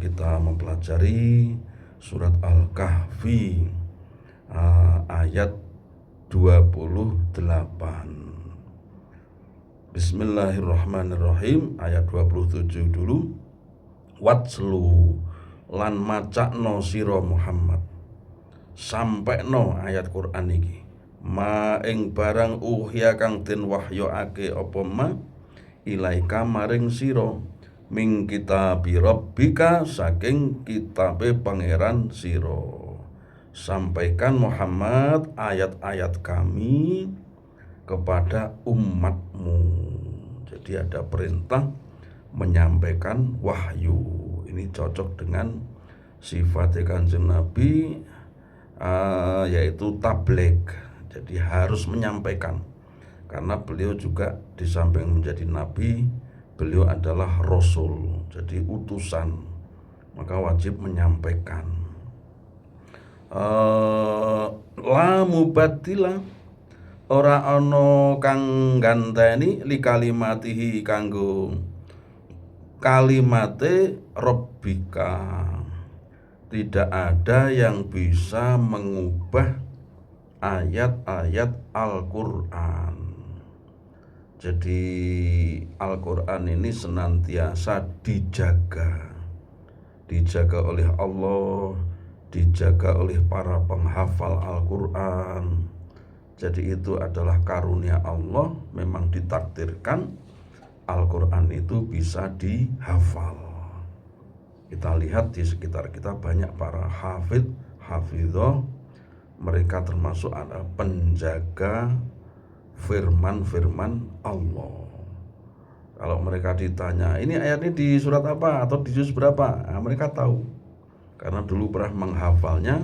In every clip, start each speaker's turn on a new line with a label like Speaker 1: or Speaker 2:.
Speaker 1: Kita mempelajari surat Al-Kahfi ayat 28. Bismillahirrahmanirrahim. Ayat 27 dulu. Watslu lan macakno sira Muhammad, sampekno ayat Quran iki, ma ing barang uhya kang den wahyuake apa ma ilaika maring sira, ming kitabi rabbika saking kitabe pangeran sira. Sampaikan Muhammad ayat-ayat kami kepada umatmu. Jadi ada perintah menyampaikan wahyu. Ini cocok dengan sifat Kanjeng Nabi, yaitu tabligh. Jadi harus menyampaikan, karena beliau juga di samping menjadi nabi, beliau adalah rasul, jadi utusan, maka wajib menyampaikan. La mubaddila, ora ana kang ganteni li kalimatihi kanggo kalimate Rabbika. Tidak ada yang bisa mengubah ayat-ayat Al-Quran. Jadi Al-Quran ini senantiasa dijaga oleh Allah, dijaga oleh para penghafal Al-Quran. Jadi itu adalah karunia Allah, memang ditakdirkan Al-Quran itu bisa dihafal. Kita lihat di sekitar kita banyak para hafidhah, mereka termasuk ada penjaga firman-firman Allah. Kalau mereka ditanya, ini ayat ini di surat apa atau di juz berapa, mereka tahu, karena dulu pernah menghafalnya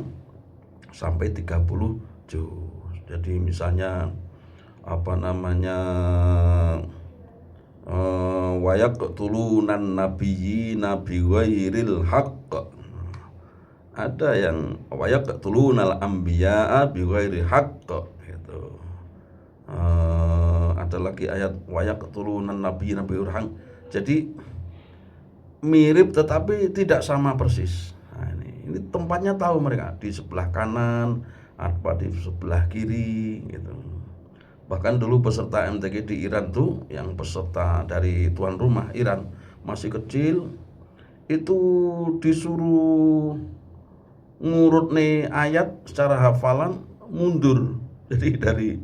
Speaker 1: sampai 30 juz. Jadi misalnya wa yaqtulunan nabiyyina bighairil haqq. Ada yang wa yaqtulunal anbiya'a bighairil haqq gitu. Ada lagi ayat wa yaqtulunan nabiyyina bighairil haqq. Jadi mirip tetapi tidak sama persis. Nah, ini tempatnya tahu mereka, di sebelah kanan apa di sebelah kiri gitu. Bahkan dulu peserta MTQ di Iran tuh, yang peserta dari tuan rumah Iran masih kecil, itu disuruh ngurut nih ayat secara hafalan mundur. Jadi dari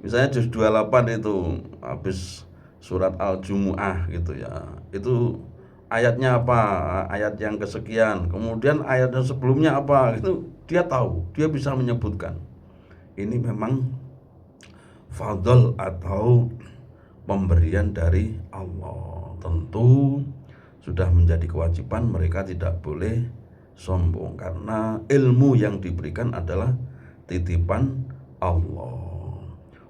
Speaker 1: misalnya juz 28 itu habis surat Al-Jumu'ah gitu ya, itu ayatnya apa, ayat yang kesekian, kemudian ayat yang sebelumnya apa, itu dia tahu, dia bisa menyebutkan. Ini memang fadl atau pemberian dari Allah. Tentu sudah menjadi kewajiban mereka tidak boleh sombong, karena ilmu yang diberikan adalah titipan Allah.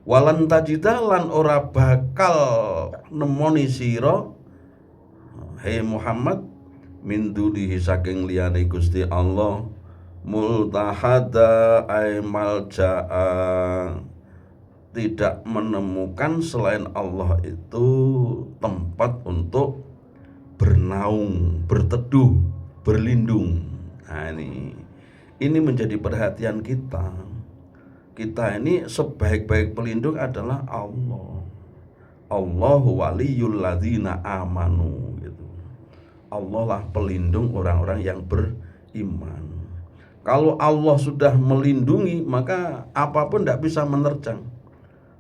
Speaker 1: Walan tajidalan ora bakal nemoni sira hei Muhammad min dunihi saking liyane Gusti Allah multahada ay malja'a, tidak menemukan selain Allah itu tempat untuk bernaung, berteduh, berlindung. Nah, ini menjadi perhatian kita. Kita ini sebaik-baik pelindung adalah Allah. Allahu waliyul ladzina amanu gitu. Allah lah pelindung orang-orang yang beriman. Kalau Allah sudah melindungi, maka apapun tidak bisa menerjang.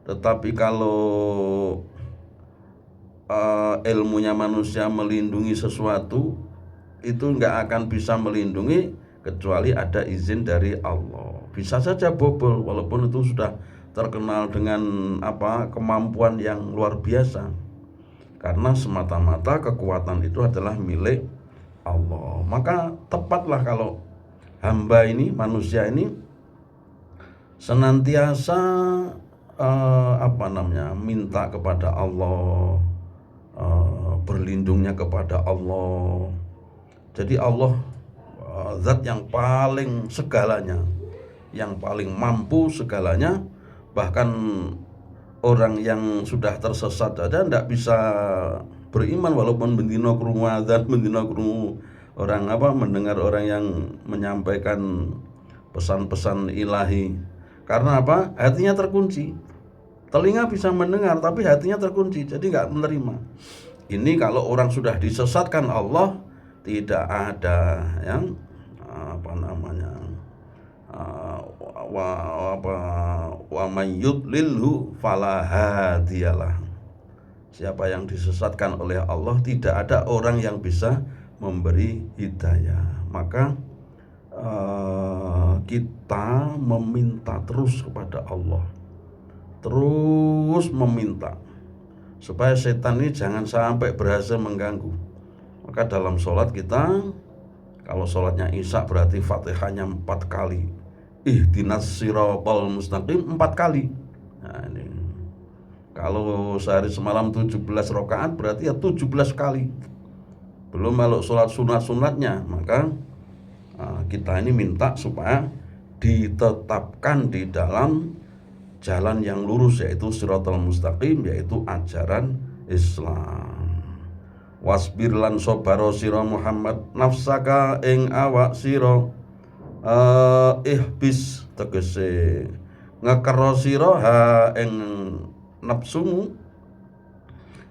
Speaker 1: Tetapi kalau ilmunya manusia melindungi sesuatu, itu nggak akan bisa melindungi kecuali ada izin dari Allah. Bisa saja bobol, walaupun itu sudah terkenal dengan kemampuan yang luar biasa, karena semata-mata kekuatan itu adalah milik Allah. Maka tepatlah kalau hamba ini, manusia ini senantiasa minta kepada Allah, berlindungnya kepada Allah. Jadi Allah zat yang paling segalanya, yang paling mampu segalanya. Bahkan orang yang sudah tersesat saja tidak bisa beriman walaupun bendino krungu adzan, bendino krungu orang mendengar orang yang menyampaikan pesan-pesan ilahi. Karena apa? Hatinya terkunci. Telinga bisa mendengar tapi hatinya terkunci, jadi nggak menerima. Ini kalau orang sudah disesatkan Allah, tidak ada yang wa may yudlilhu fala hadiyalah. Siapa yang disesatkan oleh Allah, tidak ada orang yang bisa memberi hidayah. Maka kita meminta terus kepada Allah, terus meminta supaya setan ini jangan sampai berhasil mengganggu. Maka dalam sholat kita, kalau sholatnya Isya berarti Fatihahnya 4 kali, ihdinas siratal mustaqim 4 kali. Nah, ini kalau sehari semalam 17 rakaat berarti ya 17 kali. Belum kalau sholat sunat-sunatnya. Maka kita ini minta supaya ditetapkan di dalam jalan yang lurus, yaitu siratal mustaqim, yaitu ajaran Islam. Wasbir lan sabaro sira Muhammad nafsaka ing awak sira, ihbis tegese ngekero sira ha ing nafsumu,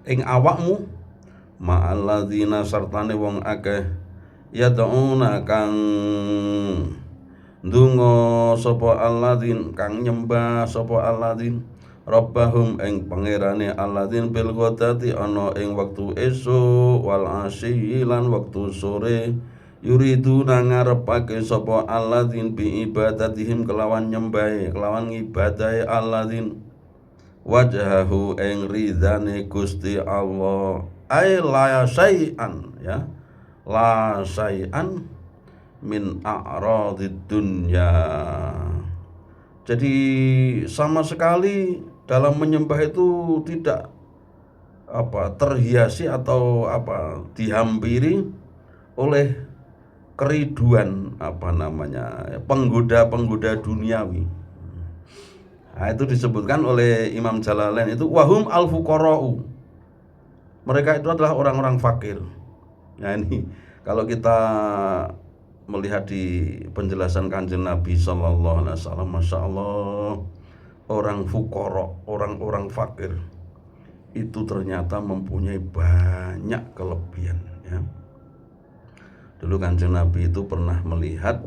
Speaker 1: ing awakmu, ma'alladzina sartane wong akeh yad'una kang ndonga sapa alladzin, kang nyembah sapa alladzin rabbahum ing pangerane alladzin bil ghadati ana ing wektu esuk wal asyi lan wektu sore, yuriduna ngarepake sapa alladzin bi ibadatihim kelawan nyembahe, kelawan ngibadahe alladzin wajhahu ing ridane Gusti Allah. Ai la syai'an, ya, la syai'an min a'radid dunya. Jadi sama sekali dalam menyembah itu tidak terhiasi atau dihampiri oleh keriduan penggoda-penggoda duniawi. Nah, itu disebutkan oleh Imam Jalalain itu wahum al-fuqara'u. Mereka itu adalah orang-orang fakir. Nah, ini kalau kita melihat di penjelasan Kanjeng Nabi sallallahu alaihi wasallam, Masya Allah, orang fuqara, orang-orang fakir itu ternyata mempunyai banyak kelebihan, ya. Dulu Kanjeng Nabi itu pernah melihat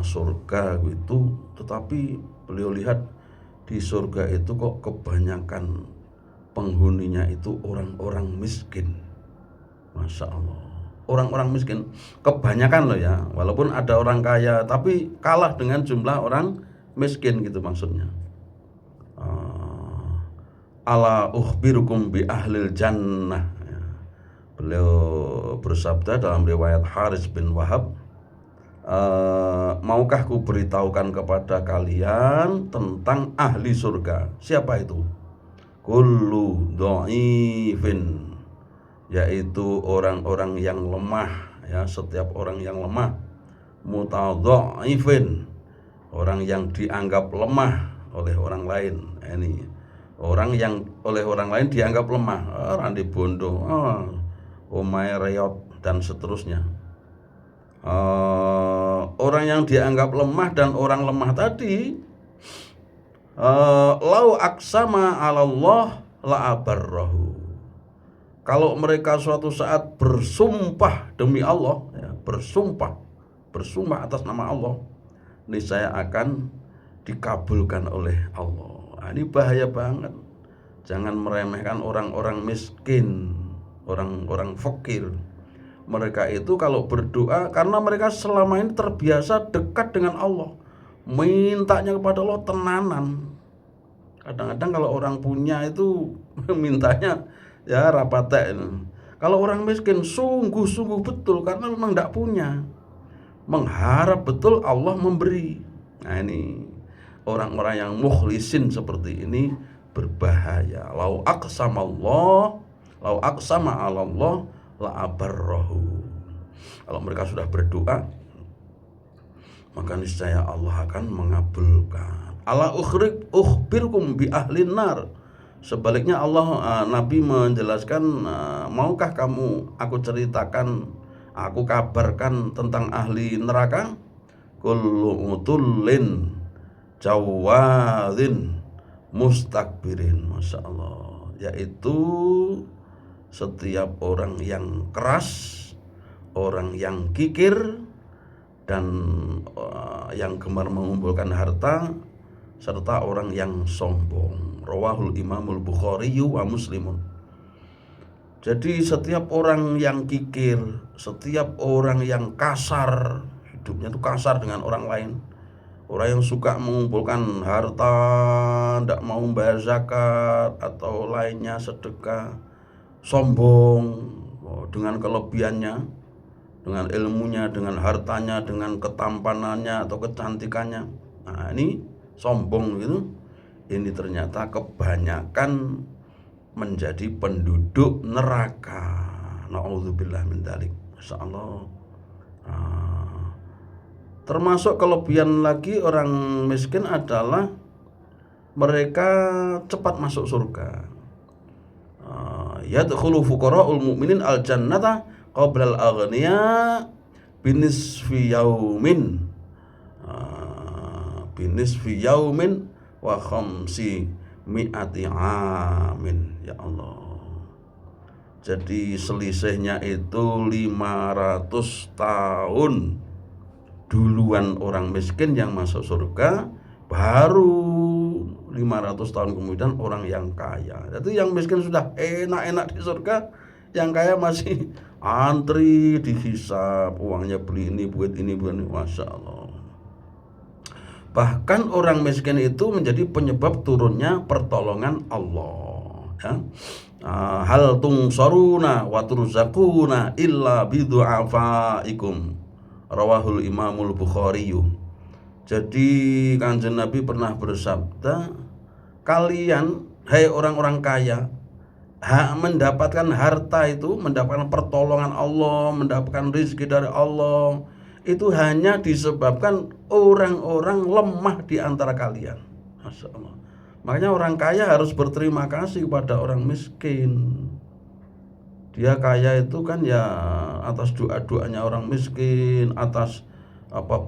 Speaker 1: surga itu, tetapi beliau lihat di surga itu kok kebanyakan penghuninya itu orang-orang miskin. Masya Allah, orang-orang miskin kebanyakan loh, ya. Walaupun ada orang kaya tapi kalah dengan jumlah orang miskin, gitu maksudnya. Ala ukhbirukum bi ahlil jannah, ya. Beliau bersabda dalam riwayat Haris bin Wahab, maukah ku beritahukan kepada kalian tentang ahli surga? Siapa itu? Kullu dhaifin, yaitu orang-orang yang lemah, ya, setiap orang yang lemah. Mutadhaifin, orang yang dianggap lemah oleh orang lain. Ini orang yang oleh orang lain dianggap lemah, randi bondo, omae reot dan seterusnya. Orang yang dianggap lemah dan orang lemah tadi, lau aksama 'alallah la abarrahu. Kalau mereka suatu saat bersumpah demi Allah, ya, bersumpah atas nama Allah, niscaya akan dikabulkan oleh Allah. Nah, ini bahaya banget. Jangan meremehkan orang-orang miskin, orang-orang fakir. Mereka itu kalau berdoa, karena mereka selama ini terbiasa dekat dengan Allah, mintanya kepada Allah tenanan. Kadang-kadang kalau orang punya itu mintanya ya rapatek. Kalau orang miskin sungguh-sungguh betul, karena memang tidak punya, mengharap betul Allah memberi. Nah, ini orang-orang yang mukhlisin seperti ini berbahaya. Lau aqsama 'alallah la abarrahu. Kalau mereka sudah berdoa, maka niscaya Allah akan mengabulkan. Ala ukhbirkum bi ahlin nar. Sebaliknya Nabi menjelaskan, maukah kamu aku ceritakan, aku kabarkan tentang ahli neraka? Kullu utullin jawadin mustakbirin. Masya Allah, yaitu setiap orang yang keras, orang yang kikir, dan yang gemar mengumpulkan harta, serta orang yang sombong. Rawahul Imamul Bukhari wa Muslimun. Jadi setiap orang yang kikir, setiap orang yang kasar, hidupnya itu kasar dengan orang lain, orang yang suka mengumpulkan harta, tidak mau membayar zakat atau lainnya sedekah, sombong dengan kelebihannya, dengan ilmunya, dengan hartanya, dengan ketampanannya atau kecantikannya. Nah, ini sombong gitu. Ini ternyata kebanyakan menjadi penduduk neraka. Na'udzubillah min dzalik. Masyaallah. Termasuk kelebihan lagi orang miskin adalah mereka cepat masuk surga. Yadkhulu fuqara'ul mu'minin al-jannata qabla al-aghniya binisfi yaumin. Binisfi yaumin wa khamsi mi'ati amin. Ya Allah. Jadi selisihnya itu 500 tahun duluan orang miskin yang masuk surga, baru 500 tahun kemudian orang yang kaya. Jadi yang miskin sudah enak-enak di surga, yang kaya masih antri dihisap, uangnya beli ini, buat ini, buat ini. Masya Allah. Bahkan orang miskin itu menjadi penyebab turunnya pertolongan Allah, ya. Hal tungsaruna wa turzaquna illa bidu'afaikum. Rawahul Imamul Bukhari. Jadi Kanjeng Nabi pernah bersabda, kalian hai orang-orang kaya, mendapatkan harta itu, mendapatkan pertolongan Allah, mendapatkan rezeki dari Allah, itu hanya disebabkan orang-orang lemah di antara kalian. Masya Allah. Makanya orang kaya harus berterima kasih kepada orang miskin. Dia kaya itu kan ya atas doa-doanya orang miskin, atas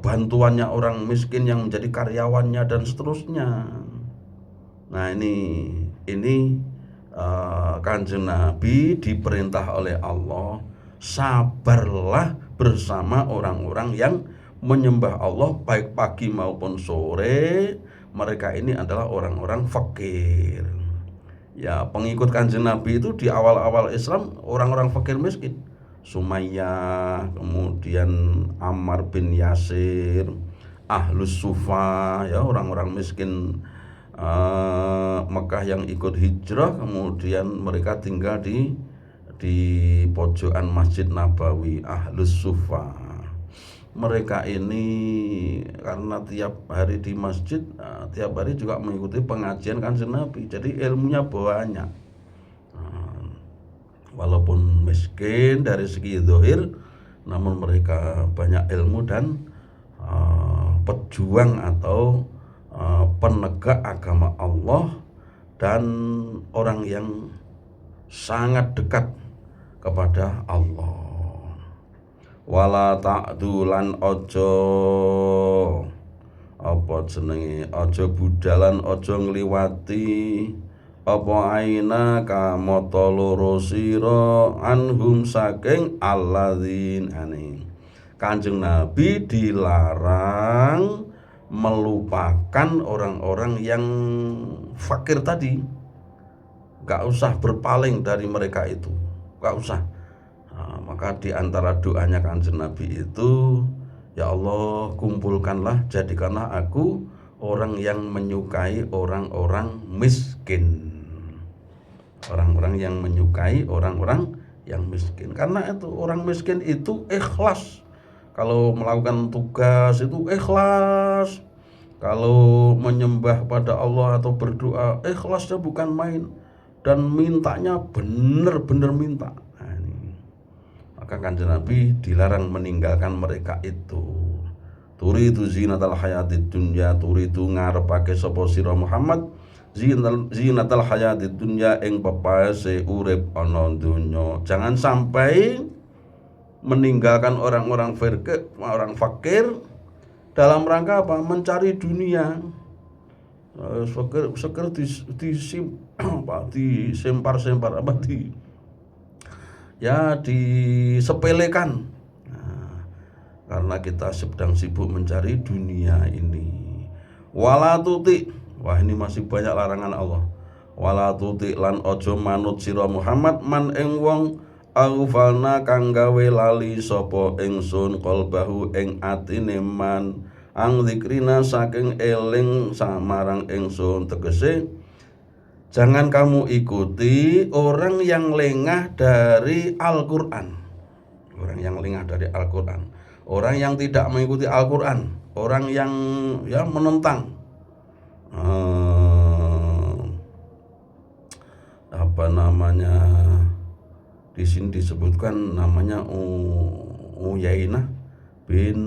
Speaker 1: bantuannya orang miskin yang menjadi karyawannya dan seterusnya. Nah ini Kanjeng Nabi diperintah oleh Allah, sabarlah bersama orang-orang yang menyembah Allah baik pagi maupun sore. Mereka ini adalah orang-orang fakir. Ya, pengikut Kanjeng Nabi itu di awal-awal Islam orang-orang fakir miskin. Sumayyah, kemudian Ammar bin Yasir, Ahlus Sufa, ya orang-orang miskin Mekah yang ikut hijrah, kemudian mereka tinggal di pojokan Masjid Nabawi, Ahlus Sufa. Mereka ini karena tiap hari di masjid, tiap hari juga mengikuti pengajian Kanjeng Nabi, jadi ilmunya banyak. Walaupun miskin dari segi zahir, namun mereka banyak ilmu dan pejuang atau penegak agama Allah, dan orang yang sangat dekat kepada Allah. Wala ta'dulan ojo ojo budalan, ojo ngliwati aina ka mata loro sira anhum saking alladzin ane. Kanjeng Nabi dilarang melupakan orang-orang yang fakir tadi. Gak usah berpaling dari mereka itu, gak usah. Maka di antara doanya Kanjeng Nabi itu, ya Allah, kumpulkanlah, jadikanlah aku orang yang menyukai orang-orang miskin. Orang-orang yang menyukai orang-orang yang miskin. Karena itu orang miskin itu ikhlas. Kalau melakukan tugas itu ikhlas. Kalau menyembah pada Allah atau berdoa, ikhlasnya bukan main. Dan mintanya benar-benar minta. Maka Kanjeng Nabi dilarang meninggalkan mereka itu. Turidu zinatal hayatid dunya, turidu ngarepake sapa sira Muhammad zinatal hayatid dunya ing pepaese urip ana donya. Jangan sampai meninggalkan orang fakir dalam rangka apa? Mencari dunia. Seger disempar-sempar disepelekan. Nah, karena kita sedang sibuk mencari dunia ini. Wala tuti, wah ini masih banyak larangan Allah. Wala tuti lan ojo manut sira Muhammad man ing wong aghfalna kang gawe lali sapa ingsun qalbahu ing atine man ang zikrina saking eling samarang ingsun. Tegese jangan kamu ikuti orang yang lengah dari Al-Qur'an. Orang yang lengah dari Al-Qur'an, orang yang tidak mengikuti Al-Qur'an, orang yang menentang di sini disebutkan namanya Uyainah bin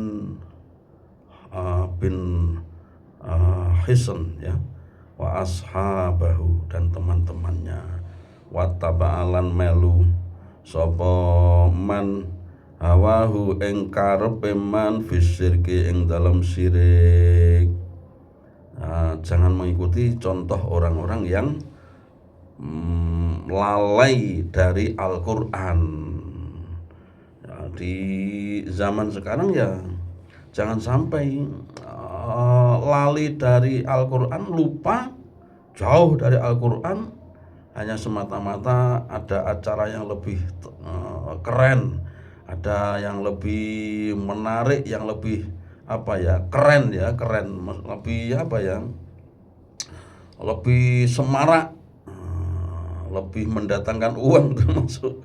Speaker 1: Hisn ya, wa ashabahu dan teman-temannya, wattaba'alan melu sapa man hawahu ing karepe man fisirki ing dalam syirik. Jangan mengikuti contoh orang-orang yang lalai dari Al-Qur'an. Di zaman sekarang ya jangan sampai lali dari Al-Qur'an, lupa, jauh dari Al-Qur'an, hanya semata-mata ada acara yang lebih keren, ada yang lebih menarik, yang lebih keren, lebih semarak, lebih mendatangkan uang termasuk,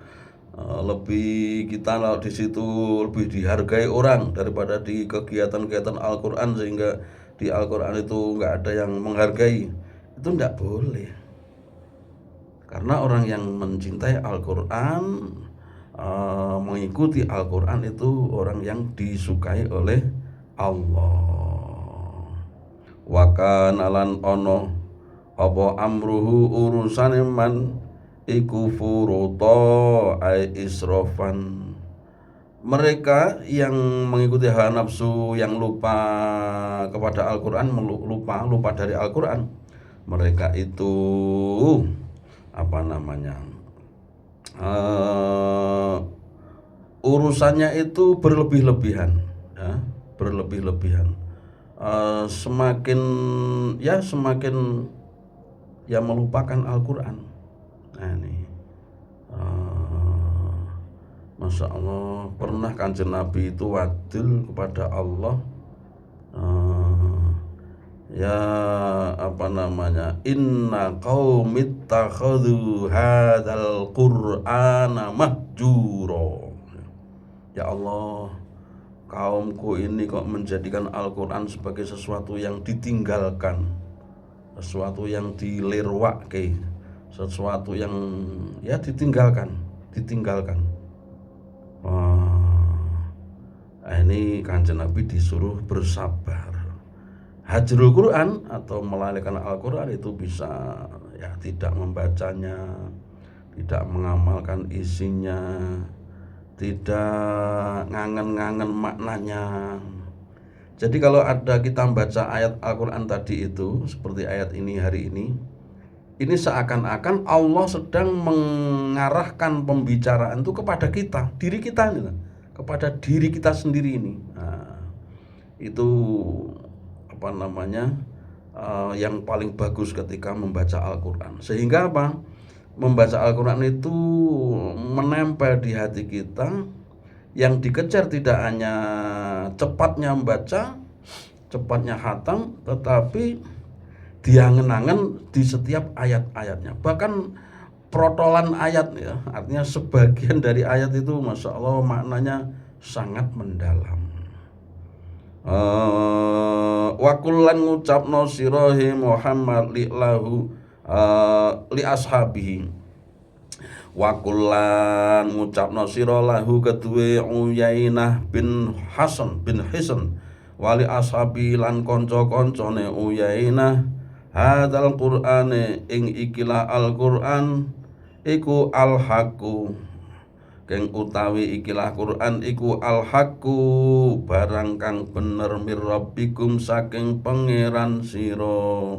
Speaker 1: lebih kita di situ lebih dihargai orang daripada di kegiatan-kegiatan Al-Qur'an, sehingga di Al-Qur'an itu nggak ada yang menghargai. Itu nggak boleh, karena orang yang mencintai Al-Qur'an, mengikuti Al-Qur'an itu orang yang disukai oleh Allah. Wa kana lan ono apa amruhu urusane man iku furuta ai israfan. Mereka yang mengikuti hawa nafsu, yang lupa kepada Al-Qur'an, lupa dari Al-Qur'an, mereka itu urusannya itu berlebih-lebihan, semakin melupakan Al-Qur'an. Nah ini Masya Allah, pernah Kanjeng Nabi itu wadil kepada Allah, inna qaumit takhadhu hadzal qur'ana mahjura. Ya Allah, kaumku ini kok menjadikan Al-Qur'an sebagai sesuatu yang ditinggalkan, sesuatu yang dilirwake, sesuatu yang ditinggalkan. Ini Kanjeng Nabi disuruh bersabar. Hajrul Quran atau melalaikan Al-Qur'an itu bisa tidak membacanya, tidak mengamalkan isinya, tidak ngangen-ngangen maknanya. Jadi kalau ada kita membaca ayat Al-Qur'an tadi itu seperti ayat ini hari ini seakan-akan Allah sedang mengarahkan pembicaraan itu kepada kita, diri kita ini, kepada diri kita sendiri ini. Itu yang paling bagus ketika membaca Al-Qur'an. Sehingga membaca Al-Qur'an itu menempel di hati kita. Yang dikejar tidak hanya cepatnya membaca, cepatnya khatam, tetapi diangen-angen di setiap ayat-ayatnya. Bahkan protolan ayat artinya sebagian dari ayat itu Masya Allah maknanya sangat mendalam. Wa kullan ngucapno sirahe Muhammad li ashabihi. Wa kullan ngucapno sira lahu keduwe Uyainah bin Hisn wali ashabi lan kanca-kancane Uyainah hadzal qur'ane ing ikilah Al-Qur'an iku al-haqqu keng utawi ikilah Quran iku al-haqqu barang kang bener mir rabbikum saking pangeran sira.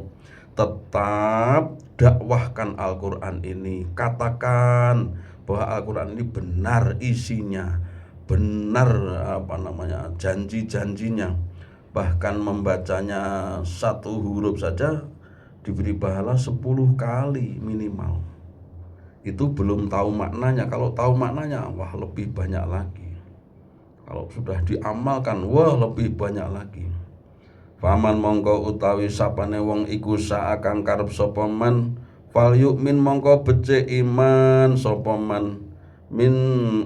Speaker 1: Tetap dakwahkan Al-Qur'an ini, katakan bahwa Al-Qur'an ini benar isinya, benar janji-janjinya. Bahkan membacanya satu huruf saja diberi pahala 10 kali minimal. Itu belum tahu maknanya. Kalau tahu maknanya, wah lebih banyak lagi. Kalau sudah diamalkan, wah lebih banyak lagi. Faman mongko utawi sapane wong iku saakang karep sapa man, fal yu'min mongko becik iman sapa man. Min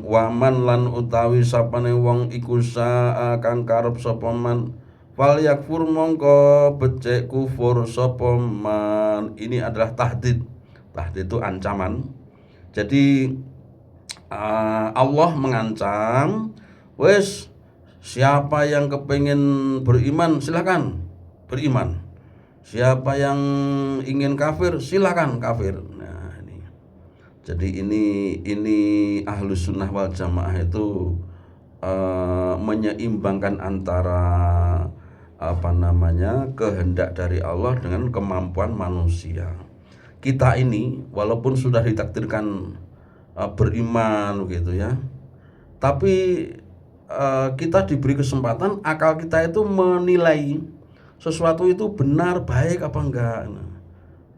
Speaker 1: waman lan utawi sapane wong iku saakang karep sapa man, fal yakfur mongko becik kufur sapa man. Ini adalah tahdid. Tahdid itu ancaman. Jadi Allah mengancam, wes siapa yang kepingin beriman silakan beriman, siapa yang ingin kafir silakan kafir. Nah ini, jadi ini Ahlus Sunnah wal Jamaah itu menyeimbangkan antara kehendak dari Allah dengan kemampuan manusia. Kita ini walaupun sudah ditakdirkan beriman gitu ya, tapi kita diberi kesempatan, akal kita itu menilai sesuatu itu benar, baik apa enggak. Nah,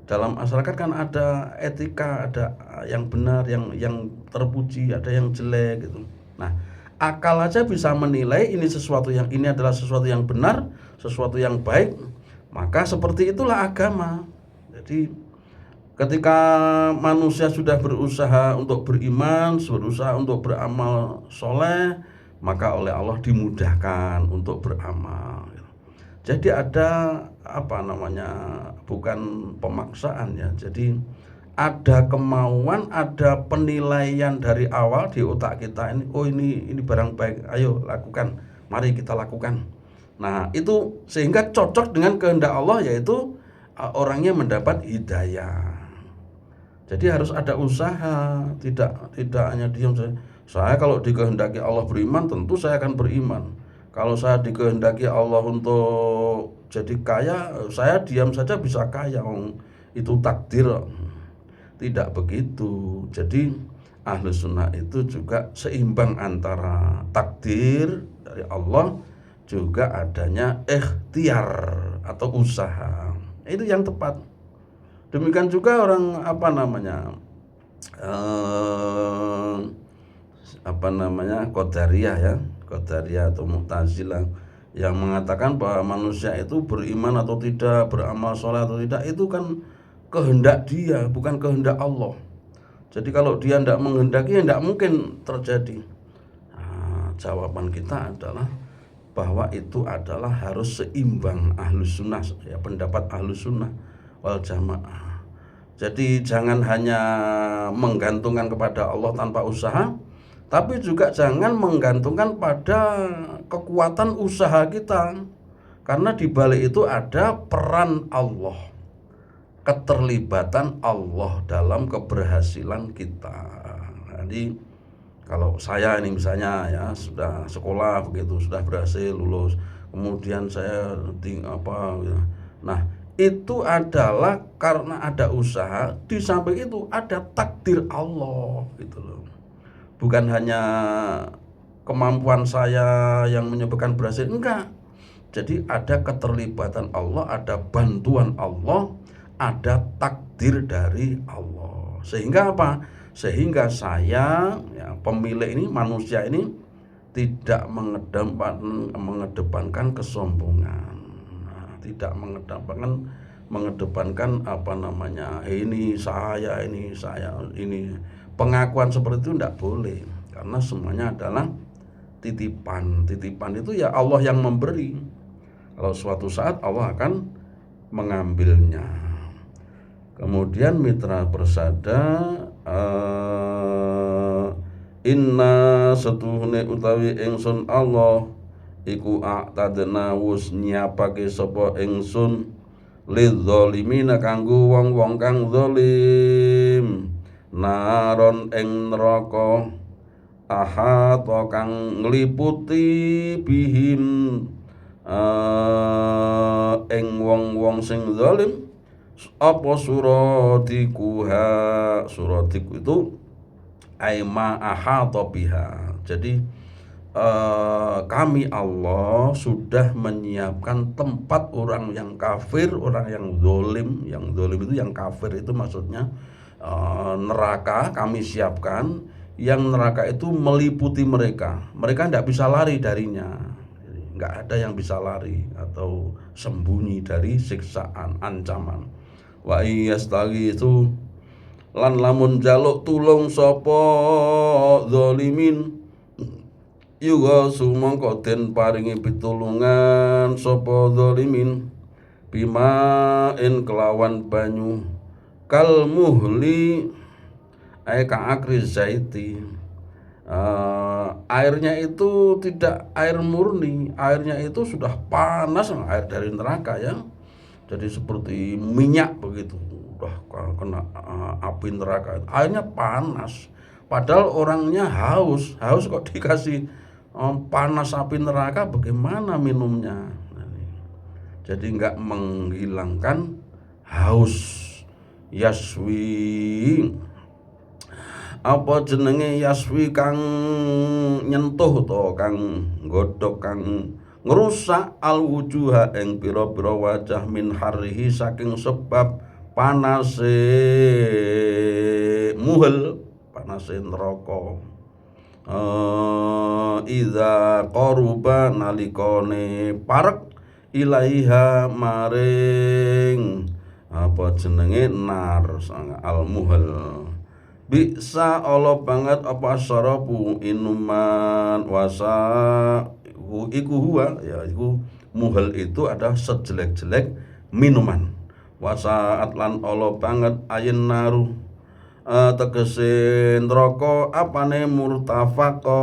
Speaker 1: dalam masyarakat kan ada etika, ada yang benar, yang terpuji, ada yang jelek gitu. Nah, akal aja bisa menilai ini adalah sesuatu yang benar, sesuatu yang baik. Maka seperti itulah agama. Jadi ketika manusia sudah berusaha untuk beriman, berusaha untuk beramal soleh, maka oleh Allah dimudahkan untuk beramal. Jadi ada bukan pemaksaan ya. Jadi ada kemauan, ada penilaian dari awal di otak kita ini. Oh ini barang baik, ayo lakukan, mari kita lakukan. Nah itu sehingga cocok dengan kehendak Allah, yaitu orangnya mendapat hidayah. Jadi harus ada usaha, tidak hanya diam saja. Saya kalau dikehendaki Allah beriman, tentu saya akan beriman. Kalau saya dikehendaki Allah untuk jadi kaya, saya diam saja bisa kaya. Itu takdir. Tidak begitu. Jadi Ahlus Sunnah itu juga seimbang antara takdir dari Allah, juga adanya ikhtiar atau usaha. Itu yang tepat. Demikian juga orang Qadariyah ya, Qadariyah atau Mu'tazilah yang mengatakan bahwa manusia itu beriman atau tidak, beramal soleh atau tidak, itu kan kehendak dia, bukan kehendak Allah. Jadi kalau dia tidak menghendaki, ya tidak mungkin terjadi. Nah, jawaban kita adalah bahwa itu adalah harus seimbang Ahlus Sunnah, ya, pendapat Ahlus Sunnah wal Jamaah. Jadi jangan hanya menggantungkan kepada Allah tanpa usaha, tapi juga jangan menggantungkan pada kekuatan usaha kita. Karena di balik itu ada peran Allah, keterlibatan Allah dalam keberhasilan kita. Jadi kalau saya ini misalnya ya sudah sekolah begitu, sudah berhasil lulus, kemudian saya nah itu adalah karena ada usaha, di samping itu ada takdir Allah gitu loh. Bukan hanya kemampuan saya yang menyebabkan berhasil, enggak. Jadi ada keterlibatan Allah, ada bantuan Allah, ada takdir dari Allah. Sehingga apa? Sehingga saya ya, pemilik ini, manusia ini tidak mengedepankan kesombongan. Tidak mengedepankan ini saya pengakuan seperti itu tidak boleh, karena semuanya adalah titipan itu ya Allah yang memberi. Kalau suatu saat Allah akan mengambilnya. Kemudian Mitra Persada, inna setuhune utawi ingsun Allah iku a'tadna wus nyiapake sapa ingsun lidzalimina kanggo wong-wong kang zalim naron ing neraka ahata kang ngliputi bihim ing wong-wong sing zalim apa suradikuha. Suradiku itu aima ahata biha. Jadi kami Allah sudah menyiapkan tempat orang yang kafir, orang yang zalim. Yang zalim itu yang kafir itu maksudnya neraka kami siapkan, yang neraka itu meliputi mereka. Mereka tidak bisa lari darinya. Nggak ada yang bisa lari atau sembunyi dari siksaan, ancaman. Wa iyastaghi itu lan lamun jaluk tulung sapa zalimin yuga sumangka den paringi pitulungan sapa zalimin bimain kelawan banyu kal muhli ay ka akri zaiti. Airnya itu tidak air murni, airnya itu sudah panas, air dari neraka ya. Jadi seperti minyak begitu, udah kena api neraka, airnya panas. Padahal orangnya haus kok dikasih panas api neraka, bagaimana minumnya? Jadi nggak menghilangkan haus. Yaswi apa jenenge yaswi kang nyentuh to kang nggodhog kang ngerusak al wujuha ing pira-pira wajah min harrihi saking sebab panase muhel, panase neraka. Iza qaruba nalikane parek ilaiha maring apa jenenge nar al muhel. Bisa Allah banget apa syarabu inuman wasa iku huwa ya iku muhal itu ada sejelek-jelek minuman. Wasaat lan Allah banget ayin naru tegese neraka apane murtafaqon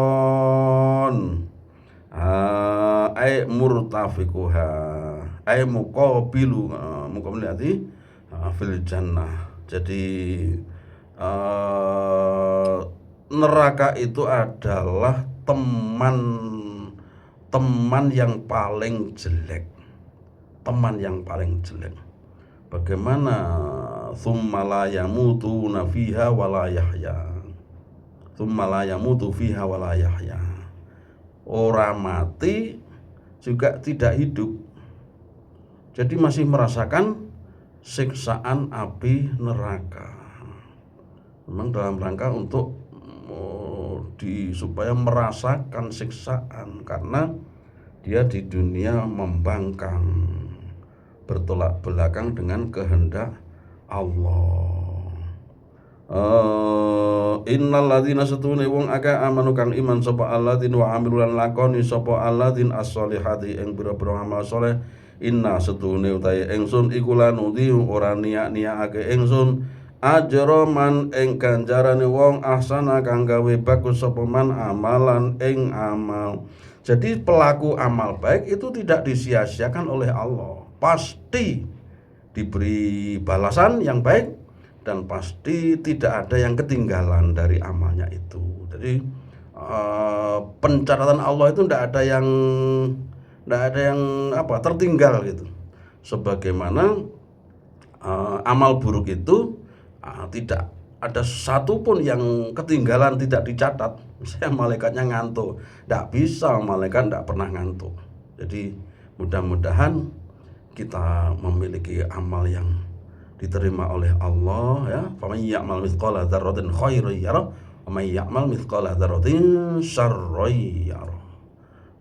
Speaker 1: ay murtafiquha ay muqabilu muqabilati fil jannah. Jadi neraka itu adalah teman yang paling jelek, teman yang paling jelek. Bagaimana tsumma la yamutuna fiha wa la yahya, tsumma la yamutu fiha wa la yahya. Orang mati juga tidak hidup, jadi masih merasakan siksaan api neraka. Memang dalam rangka untuk supaya merasakan siksaan, karena dia di dunia membangkang, bertolak belakang dengan kehendak Allah. Innal ladzina satune wong akeh amanu kang iman sapa alladzin wa amilulan lakoni sapa alladzin as-solihati ing pira-pira amal saleh. Inna satune utahe ingsun iku lan ora niat-niatake ingsun ajra man ing ganjarane wong ahsana kang gawe bagus sapa man amalan ing amal. Jadi pelaku amal baik itu tidak disia-siakan oleh Allah, pasti diberi balasan yang baik dan pasti tidak ada yang ketinggalan dari amalnya itu. Jadi pencatatan Allah itu tidak ada yang tertinggal gitu. Sebagaimana amal buruk itu tidak ada satupun yang ketinggalan, tidak dicatat. Misalnya malaikatnya ngantuk, tidak bisa, malaikat tidak pernah ngantuk. Jadi mudah-mudahan kita memiliki amal yang diterima oleh Allah ya. Faman ya'mal mithqala dzarratin khairan yarah wa may ya'mal mithqala dzarratin syarran yarah.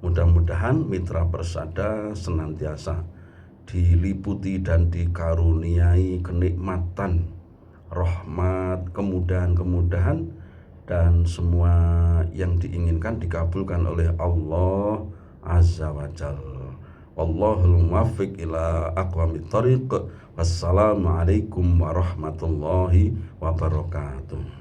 Speaker 1: Mudah-mudahan mitra persada senantiasa diliputi dan dikaruniai kenikmatan, rahmat, kemudahan-kemudahan, dan semua yang diinginkan dikabulkan oleh Allah Azza wa Jalla. Wallahul muwaffiq ila aqwamit thoriq. Wassalamualaikum warahmatullahi wabarakatuh.